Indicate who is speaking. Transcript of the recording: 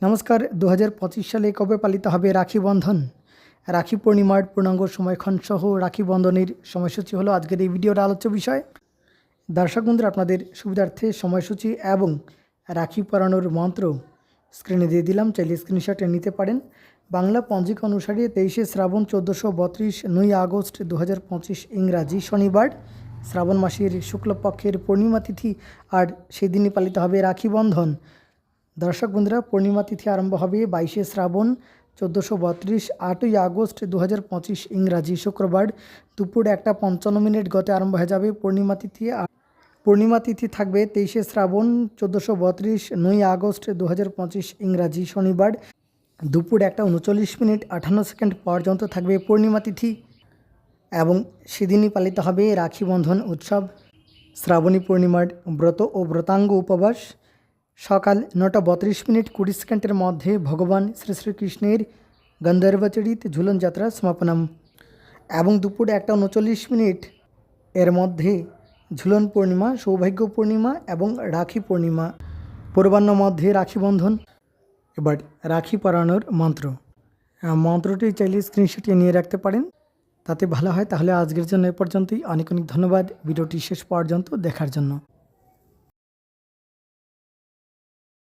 Speaker 1: নমস্কার। 2025 সালে কবে পালিত হবে রাখি বন্ধন? রাখি পূর্ণিমার পূর্ণাঙ্গ সময়ক্ষণ সহ রাখি বন্ধনের সময়সূচি হলো আজকের এই ভিডিওর আলোচ্য বিষয়। দর্শক বন্ধুরা, আপনাদের সুবিধার্থে সময়সূচি এবং রাখি পরানোর মন্ত্র স্ক্রিনে দিয়ে দিলাম, চাইলে স্ক্রিনশট নিতে পারেন। বাংলা পঞ্জিকা অনুসারে 23শে শ্রাবণ 1432, 9 আগস্ট 2025 ইংরাজি শনিবার, শ্রাবণ মাসের শুক্লপক্ষের পূর্ণিমা তিথি, আর সেই দিনই পালিত হবে রাখি বন্ধন। দর্শক বন্ধুরা, পূর্ণিমা তিথি আরম্ভ হবে 22শে শ্রাবণ 1432, 8ই আগস্ট 2025 ইংরাজি শুক্রবার দুপুর 1:55 গতে আরম্ভ হয়ে যাবে পূর্ণিমা তিথি। পূর্ণিমা তিথি থাকবে 23শে শ্রাবণ 1432, 9 আগস্ট 2025 ইংরাজি শনিবার দুপুর 1:39:58 পর্যন্ত থাকবে পূর্ণিমা তিথি এবং সেদিনই পালিত হবে রাখি বন্ধন উৎসব। শ্রাবণী পূর্ণিমার ব্রত ও ব্রতাঙ্গ উপবাস সকাল 9:32:20 মধ্যে ভগবান শ্রীকৃষ্ণের গন্ধর্বচরিত ঝুলন যাত্রা সমাপনম এবং দুপুর 1:39 এর মধ্যে ঝুলন পূর্ণিমা, সৌভাগ্য পূর্ণিমা এবং রাখি পূর্ণিমা। পূর্বাহ্ন মধ্যে রাখি বন্ধন। এবার রাখি পরানোর মন্ত্রটি চাইলে স্ক্রিনশটে নিয়ে রাখতে পারেন, তাতে ভালো হয়। তাহলে আজকের জন্য এ পর্যন্তই। অনেক অনেক ধন্যবাদ ভিডিওটি শেষ পর্যন্ত দেখার জন্য।